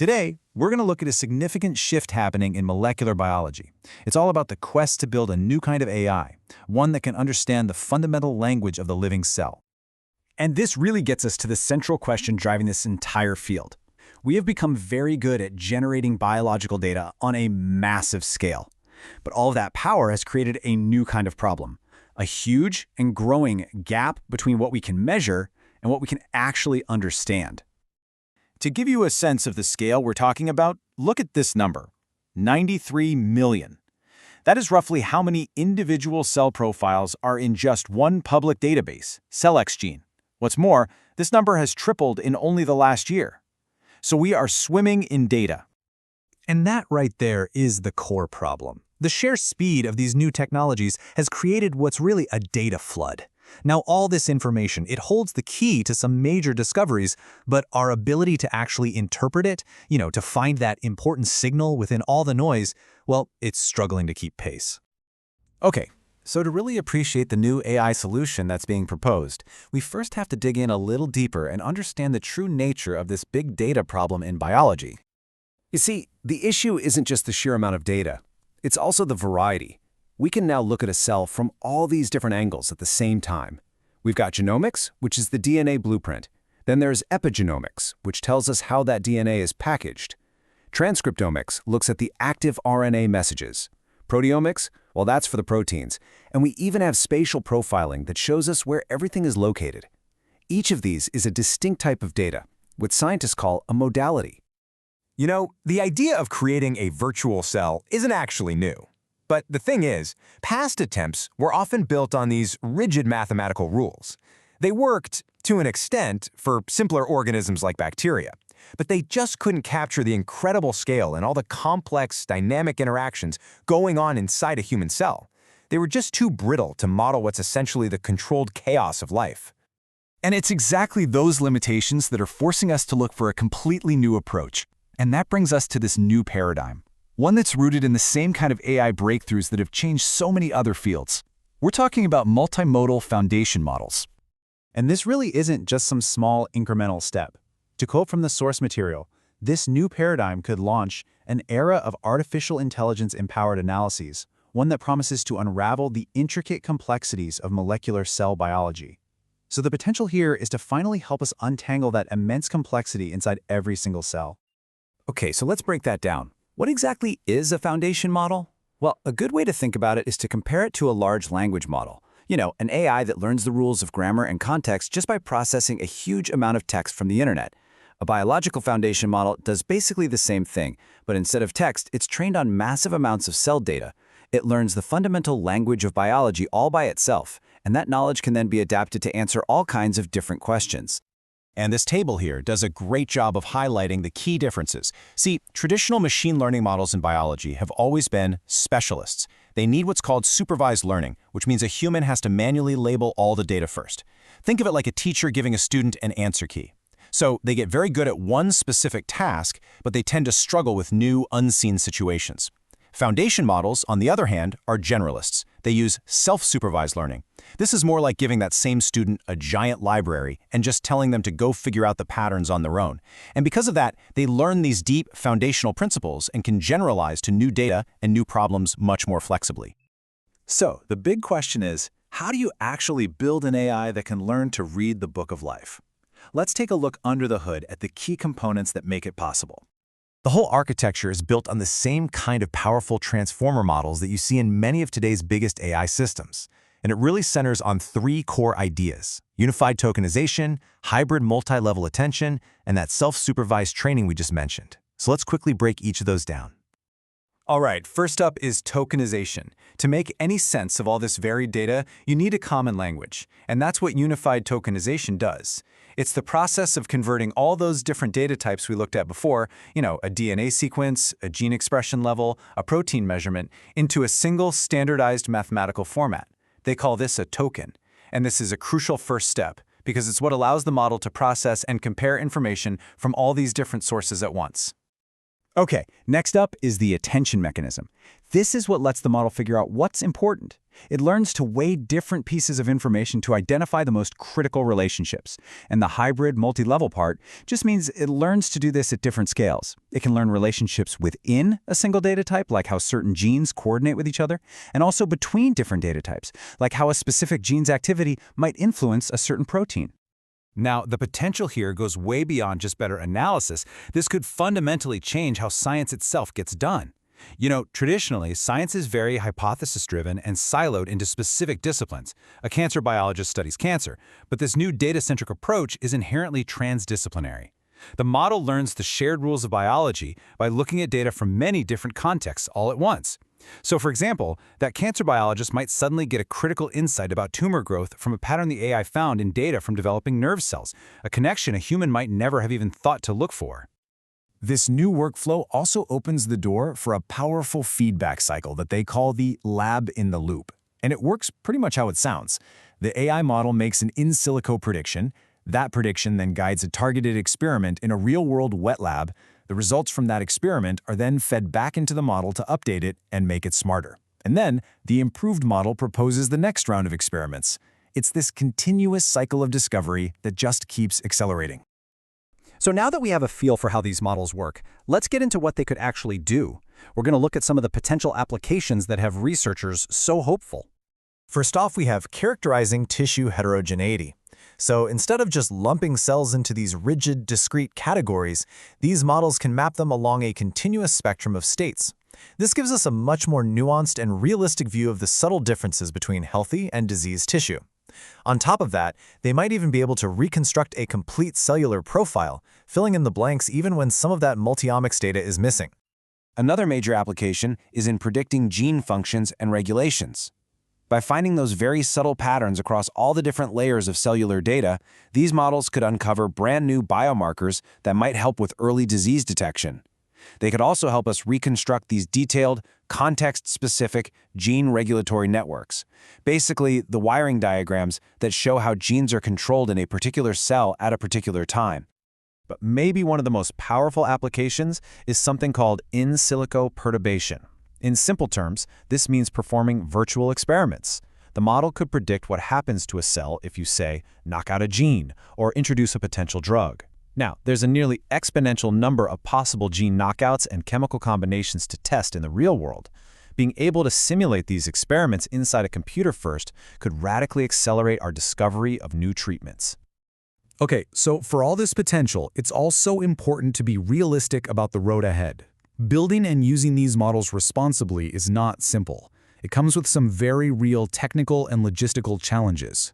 Today, we're going to look at a significant shift happening in molecular biology. It's all about the quest to build a new kind of AI, one that can understand the fundamental language of the living cell. And this really gets us to the central question driving this entire field. We have become very good at generating biological data on a massive scale. But all of that power has created a new kind of problem, a huge and growing gap between what we can measure and what we can actually understand. To give you a sense of the scale we're talking about, look at this number, 93 million. That is roughly how many individual cell profiles are in just one public database, CellXgene. What's more, this number has tripled in only the last year. So we are swimming in data. And that right there is the core problem. The sheer speed of these new technologies has created what's really a data flood. Now, all this information, it holds the key to some major discoveries, but our ability to actually interpret it, to find that important signal within all the noise, well, it's struggling to keep pace. Okay, so to really appreciate the new AI solution that's being proposed, we first have to dig in a little deeper and understand the true nature of this big data problem in biology. You see, the issue isn't just the sheer amount of data. It's also the variety. We can now look at a cell from all these different angles at the same time. We've got genomics, which is the DNA blueprint. Then there's epigenomics, which tells us how that DNA is packaged. Transcriptomics looks at the active RNA messages. Proteomics, well, that's for the proteins. And we even have spatial profiling that shows us where everything is located. Each of these is a distinct type of data, what scientists call a modality. The idea of creating a virtual cell isn't actually new. But the thing is, past attempts were often built on these rigid mathematical rules. They worked, to an extent, for simpler organisms like bacteria, but they just couldn't capture the incredible scale and all the complex, dynamic interactions going on inside a human cell. They were just too brittle to model what's essentially the controlled chaos of life. And it's exactly those limitations that are forcing us to look for a completely new approach. And that brings us to this new paradigm, one that's rooted in the same kind of AI breakthroughs that have changed so many other fields. We're talking about multimodal foundation models. And this really isn't just some small incremental step. To quote from the source material, this new paradigm could launch an era of artificial intelligence-empowered analyses, one that promises to unravel the intricate complexities of molecular cell biology. So the potential here is to finally help us untangle that immense complexity inside every single cell. Okay, so let's break that down. What exactly is a foundation model? Well, a good way to think about it is to compare it to a large language model. An AI that learns the rules of grammar and context just by processing a huge amount of text from the internet. A biological foundation model does basically the same thing, but instead of text, it's trained on massive amounts of cell data. It learns the fundamental language of biology all by itself, and that knowledge can then be adapted to answer all kinds of different questions. And this table here does a great job of highlighting the key differences. See, traditional machine learning models in biology have always been specialists. They need what's called supervised learning, which means a human has to manually label all the data first. Think of it like a teacher giving a student an answer key. So they get very good at one specific task, but they tend to struggle with new, unseen situations. Foundation models, on the other hand, are generalists. They use self-supervised learning. This is more like giving that same student a giant library and just telling them to go figure out the patterns on their own. And because of that, they learn these deep foundational principles and can generalize to new data and new problems much more flexibly. So the big question is, how do you actually build an AI that can learn to read the book of life? Let's take a look under the hood at the key components that make it possible. The whole architecture is built on the same kind of powerful transformer models that you see in many of today's biggest AI systems. And it really centers on three core ideas: unified tokenization, hybrid multi-level attention, and that self-supervised training we just mentioned. So let's quickly break each of those down. All right, first up is tokenization. To make any sense of all this varied data, you need a common language. And that's what unified tokenization does. It's the process of converting all those different data types we looked at before, a DNA sequence, a gene expression level, a protein measurement, into a single standardized mathematical format. They call this a token. And this is a crucial first step, because it's what allows the model to process and compare information from all these different sources at once. Okay, next up is the attention mechanism. This is what lets the model figure out what's important. It learns to weigh different pieces of information to identify the most critical relationships. And the hybrid multi-level part just means it learns to do this at different scales. It can learn relationships within a single data type, like how certain genes coordinate with each other, and also between different data types, like how a specific gene's activity might influence a certain protein. Now, the potential here goes way beyond just better analysis. This could fundamentally change how science itself gets done. You know, traditionally, science is very hypothesis-driven and siloed into specific disciplines. A cancer biologist studies cancer, but this new data-centric approach is inherently transdisciplinary. The model learns the shared rules of biology by looking at data from many different contexts all at once. So, for example, that cancer biologist might suddenly get a critical insight about tumor growth from a pattern the AI found in data from developing nerve cells, a connection a human might never have even thought to look for. This new workflow also opens the door for a powerful feedback cycle that they call the lab in the loop. And it works pretty much how it sounds. The AI model makes an in silico prediction. That prediction then guides a targeted experiment in a real-world wet lab. The results from that experiment are then fed back into the model to update it and make it smarter. And then, the improved model proposes the next round of experiments. It's this continuous cycle of discovery that just keeps accelerating. So now that we have a feel for how these models work, let's get into what they could actually do. We're going to look at some of the potential applications that have researchers so hopeful. First off, we have characterizing tissue heterogeneity. So instead of just lumping cells into these rigid, discrete categories, these models can map them along a continuous spectrum of states. This gives us a much more nuanced and realistic view of the subtle differences between healthy and diseased tissue. On top of that, they might even be able to reconstruct a complete cellular profile, filling in the blanks even when some of that multiomics data is missing. Another major application is in predicting gene functions and regulations. By finding those very subtle patterns across all the different layers of cellular data, these models could uncover brand new biomarkers that might help with early disease detection. They could also help us reconstruct these detailed, context-specific gene regulatory networks. Basically, the wiring diagrams that show how genes are controlled in a particular cell at a particular time. But maybe one of the most powerful applications is something called in silico perturbation. In simple terms, this means performing virtual experiments. The model could predict what happens to a cell if you, say, knock out a gene or introduce a potential drug. Now, there's a nearly exponential number of possible gene knockouts and chemical combinations to test in the real world. Being able to simulate these experiments inside a computer first could radically accelerate our discovery of new treatments. Okay, so for all this potential, it's also important to be realistic about the road ahead. Building and using these models responsibly is not simple. It comes with some very real technical and logistical challenges.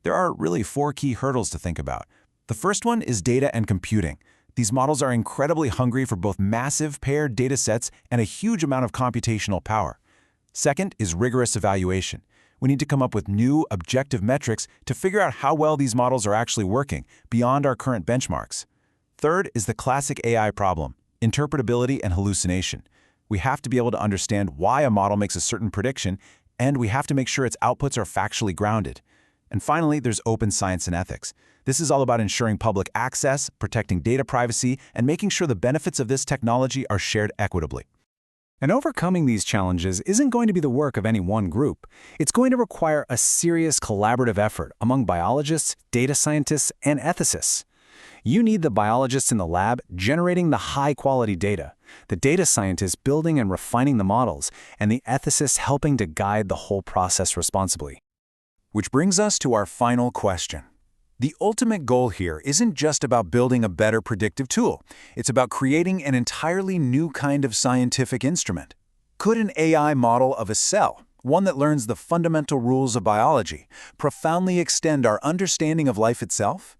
There are really 4 key hurdles to think about. The first one is data and computing. These models are incredibly hungry for both massive paired data sets and a huge amount of computational power. Second is rigorous evaluation. We need to come up with new, objective metrics to figure out how well these models are actually working, beyond our current benchmarks. Third is the classic AI problem: interpretability and hallucination. We have to be able to understand why a model makes a certain prediction, and we have to make sure its outputs are factually grounded. And finally, there's open science and ethics. This is all about ensuring public access, protecting data privacy, and making sure the benefits of this technology are shared equitably. And overcoming these challenges isn't going to be the work of any one group. It's going to require a serious collaborative effort among biologists, data scientists, and ethicists. You need the biologists in the lab generating the high-quality data, the data scientists building and refining the models, and the ethicists helping to guide the whole process responsibly. Which brings us to our final question. The ultimate goal here isn't just about building a better predictive tool. It's about creating an entirely new kind of scientific instrument. Could an AI model of a cell, one that learns the fundamental rules of biology, profoundly extend our understanding of life itself?